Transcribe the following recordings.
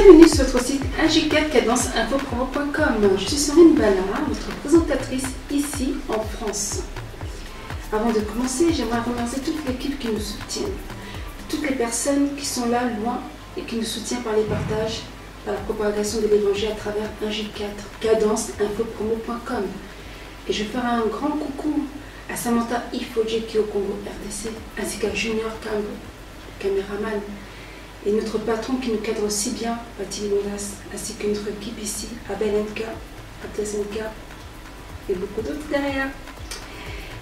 Bienvenue sur votre site 1G4 cadenceinfopromo.com. Je suis Sorine Bala, votre présentatrice ici en France. Avant de commencer, j'aimerais remercier toute l'équipe qui nous soutient, toutes les personnes qui sont là, loin, et qui nous soutiennent par les partages, par la propagation de l'évangile à travers 1G4 cadenceinfopromo.com. Et je ferai un grand coucou à Samantha Ifoje qui est au Congo RDC, ainsi qu'à Junior Kambo, caméraman, et notre patron qui nous cadre aussi bien, Patti Monas, ainsi que notre équipe ici, Abel Nka, Atlas Nka, et beaucoup d'autres derrière.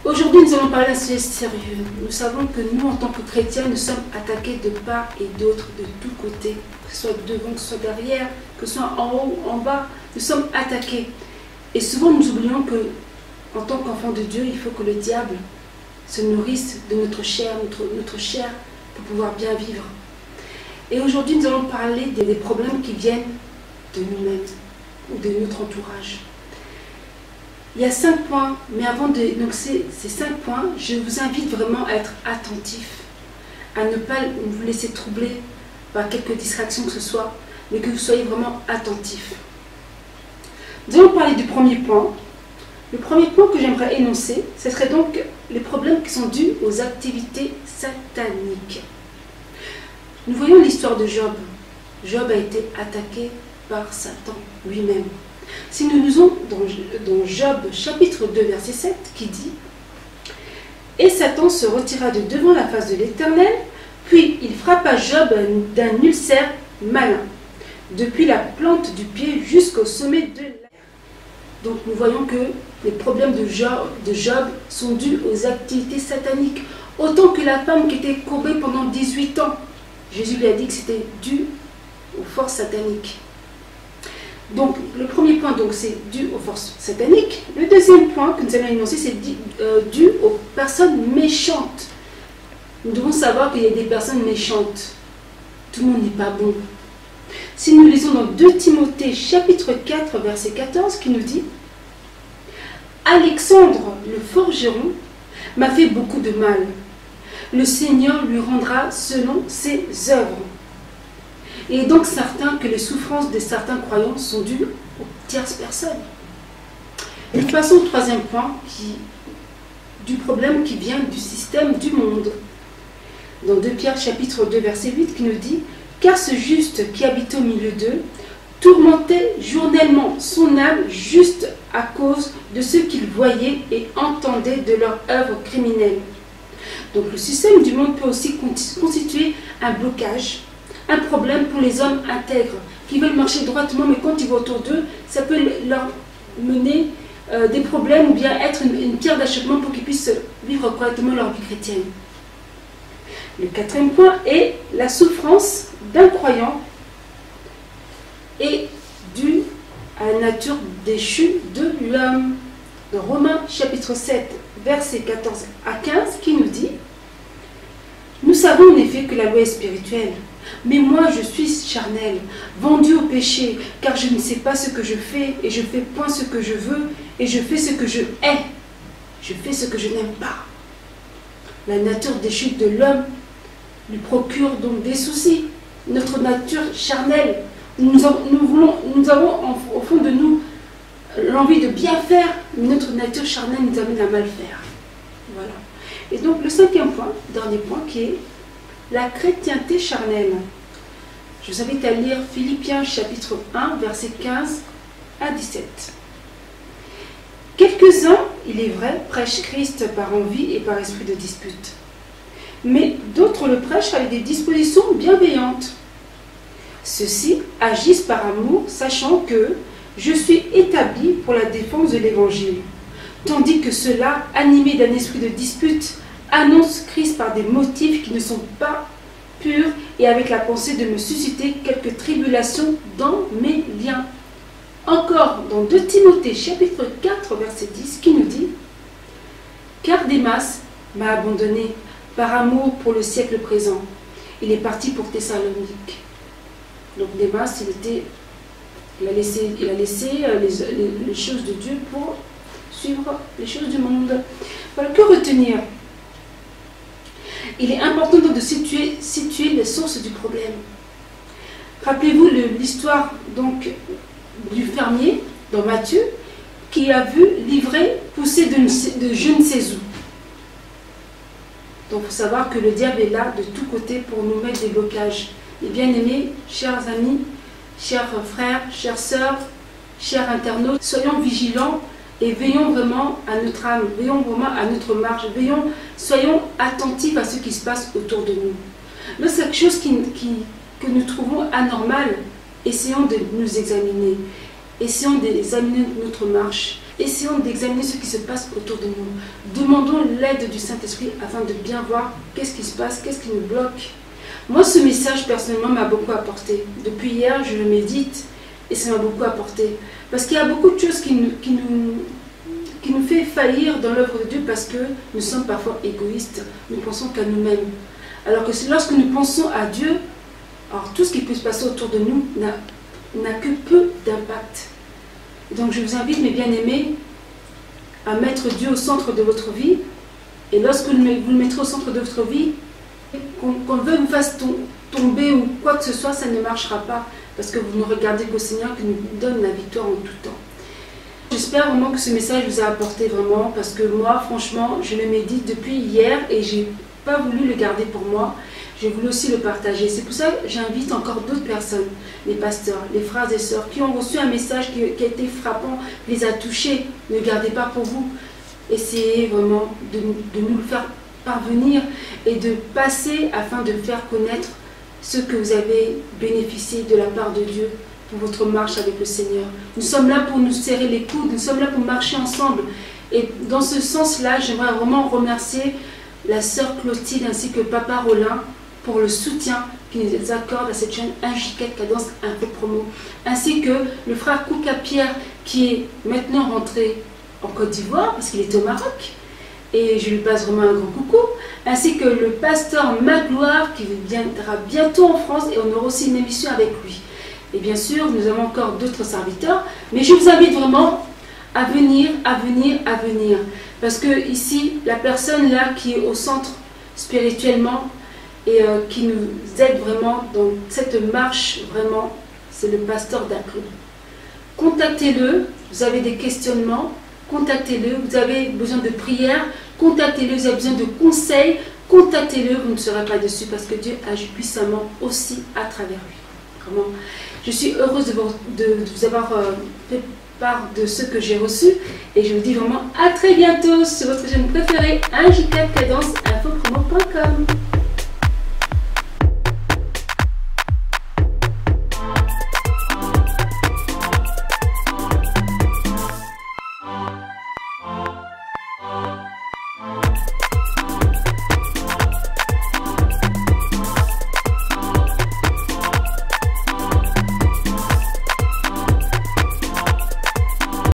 Aujourd'hui, nous allons parler d'un sujet sérieux. Nous savons que nous, en tant que chrétiens, nous sommes attaqués de part et d'autre, de tous côtés, que ce soit devant, que ce soit derrière, que ce soit en haut, en bas, nous sommes attaqués. Et souvent, nous oublions que, en tant qu'enfants de Dieu, il faut que le diable se nourrisse de notre chair, pour pouvoir bien vivre. Et aujourd'hui, nous allons parler des problèmes qui viennent de nous-mêmes ou de notre entourage. Il y a 5 points, mais avant de... Donc ces 5 points, je vous invite vraiment à être attentif, à ne pas vous laisser troubler par quelques distractions que ce soit, mais que vous soyez vraiment attentif. Nous allons parler du premier point. Le premier point que j'aimerais énoncer, ce serait donc les problèmes qui sont dus aux activités sataniques. Nous voyons l'histoire de Job. Job a été attaqué par Satan lui-même. Si nous lisons dans Job chapitre 2 verset 7 qui dit « Et Satan se retira de devant la face de l'Éternel, puis il frappa Job d'un ulcère malin, depuis la plante du pied jusqu'au sommet de l'air. » Donc nous voyons que les problèmes de Job sont dus aux activités sataniques, autant que la femme qui était courbée pendant 18 ans. Jésus lui a dit que c'était dû aux forces sataniques. Donc, le premier point, c'est dû aux forces sataniques. Le deuxième point que nous allons énoncer, c'est dû aux personnes méchantes. Nous devons savoir qu'il y a des personnes méchantes. Tout le monde n'est pas bon. Si nous lisons dans 2 Timothée, chapitre 4, verset 14, qui nous dit « Alexandre, le forgeron, m'a fait beaucoup de mal. Le Seigneur lui rendra selon ses œuvres. » Il est donc certain que les souffrances de certains croyants sont dues aux tierces personnes. Et nous passons au troisième point du problème qui vient du système du monde. Dans 2 Pierre chapitre 2 verset 8 qui nous dit « Car ce juste qui habite au milieu d'eux tourmentait journellement son âme juste à cause de ce qu'il voyait et entendait de leur œuvre criminelle. » Donc le système du monde peut aussi constituer un blocage, un problème pour les hommes intègres qui veulent marcher droitement, mais quand ils vont autour d'eux, ça peut leur mener des problèmes ou bien être une pierre d'achoppement pour qu'ils puissent vivre correctement leur vie chrétienne. Le quatrième point est la souffrance d'un croyant est due à la nature déchue de l'homme. Dans Romains chapitre 7, versets 14 à 15, qui nous dit « Nous savons en effet que la loi est spirituelle, mais moi je suis charnel, vendu au péché, car je ne sais pas ce que je fais, et je fais point ce que je veux, et je fais ce que je hais. Je fais ce que je n'aime pas. » La nature déchue de l'homme lui procure donc des soucis. Notre nature charnelle, nous avons au fond de nous l'envie de bien faire, mais notre nature charnelle nous amène à mal faire. Voilà. Et donc le cinquième point, dernier point, qui est la chrétienté charnelle. Je vous invite à lire Philippiens chapitre 1, versets 15 à 17. Quelques-uns, il est vrai, prêchent Christ par envie et par esprit de dispute. Mais d'autres le prêchent avec des dispositions bienveillantes. Ceux-ci agissent par amour, sachant que je suis établi pour la défense de l'évangile, tandis que ceux-là, animés d'un esprit de dispute, annoncent Christ par des motifs qui ne sont pas purs et avec la pensée de me susciter quelques tribulations dans mes liens. Encore dans 2 Timothée chapitre 4 verset 10 qui nous dit « Car Démas m'a abandonné par amour pour le siècle présent. Il est parti pour Thessalonique. » Donc Démas, il a laissé les choses de Dieu pour suivre les choses du monde. Voilà, que retenir? Il est important donc de situer les sources du problème. Rappelez-vous l'histoire donc du fermier dans Matthieu qui a vu l'ivraie pousser de je ne sais où. Donc il faut savoir que le diable est là de tous côtés pour nous mettre des blocages. Et bien aimés, chers amis, chers frères, chères sœurs, chers internautes, soyons vigilants et veillons vraiment à notre âme, veillons vraiment à notre marche, soyons attentifs à ce qui se passe autour de nous. Lorsqu'il y a quelque chose que nous trouvons anormal, essayons de nous examiner. Essayons d'examiner notre marche. Essayons d'examiner ce qui se passe autour de nous. Demandons l'aide du Saint-Esprit afin de bien voir qu'est-ce qui se passe, qu'est-ce qui nous bloque. Moi, ce message, personnellement, m'a beaucoup apporté. Depuis hier, je le médite et ça m'a beaucoup apporté. Parce qu'il y a beaucoup de choses qui nous fait faillir dans l'œuvre de Dieu parce que nous sommes parfois égoïstes. Nous pensons qu'à nous-mêmes. Alors que lorsque nous pensons à Dieu, alors tout ce qui peut se passer autour de nous n'a que peu d'impact. Donc je vous invite, mes bien-aimés, à mettre Dieu au centre de votre vie. Et lorsque vous le mettrez au centre de votre vie, qu'on veuille vous fasse tomber ou quoi que ce soit, ça ne marchera pas. Parce que vous ne regardez qu'au Seigneur qui nous donne la victoire en tout temps. J'espère vraiment que ce message vous a apporté vraiment. Parce que moi, franchement, je le médite depuis hier et je n'ai pas voulu le garder pour moi. J'ai voulu aussi le partager. C'est pour ça que j'invite encore d'autres personnes, les pasteurs, les frères et sœurs, qui ont reçu un message qui a été frappant, qui les a touchés. Ne le gardez pas pour vous. Essayez vraiment de nous le faire parvenir et de passer afin de faire connaître ce que vous avez bénéficié de la part de Dieu pour votre marche avec le Seigneur. Nous sommes là pour nous serrer les coudes, nous sommes là pour marcher ensemble. Et dans ce sens-là, j'aimerais vraiment remercier la sœur Clotilde ainsi que Papa Rollin pour le soutien qu'ils nous accordent à cette chaîne 1J4 Cadence Info Promo, ainsi que le frère Kouka Pierre qui est maintenant rentré en Côte d'Ivoire parce qu'il était au Maroc et je lui passe vraiment un grand coucou, ainsi que le pasteur Magloire qui viendra bientôt en France et on aura aussi une émission avec lui. Et bien sûr, nous avons encore d'autres serviteurs, mais je vous invite vraiment à venir, parce que ici, la personne là qui est au centre spirituellement et qui nous aide vraiment dans cette marche, vraiment, c'est le pasteur Daclo. Contactez-le, vous avez des questionnements, contactez-le, vous avez besoin de prière, contactez-le, vous avez besoin de conseils, contactez-le, vous ne serez pas déçus parce que Dieu agit puissamment aussi à travers lui. Vraiment, je suis heureuse de vous avoir fait part de ce que j'ai reçu et je vous dis vraiment à très bientôt sur votre chaîne préférée 1J4 Cadence Info Promo.com.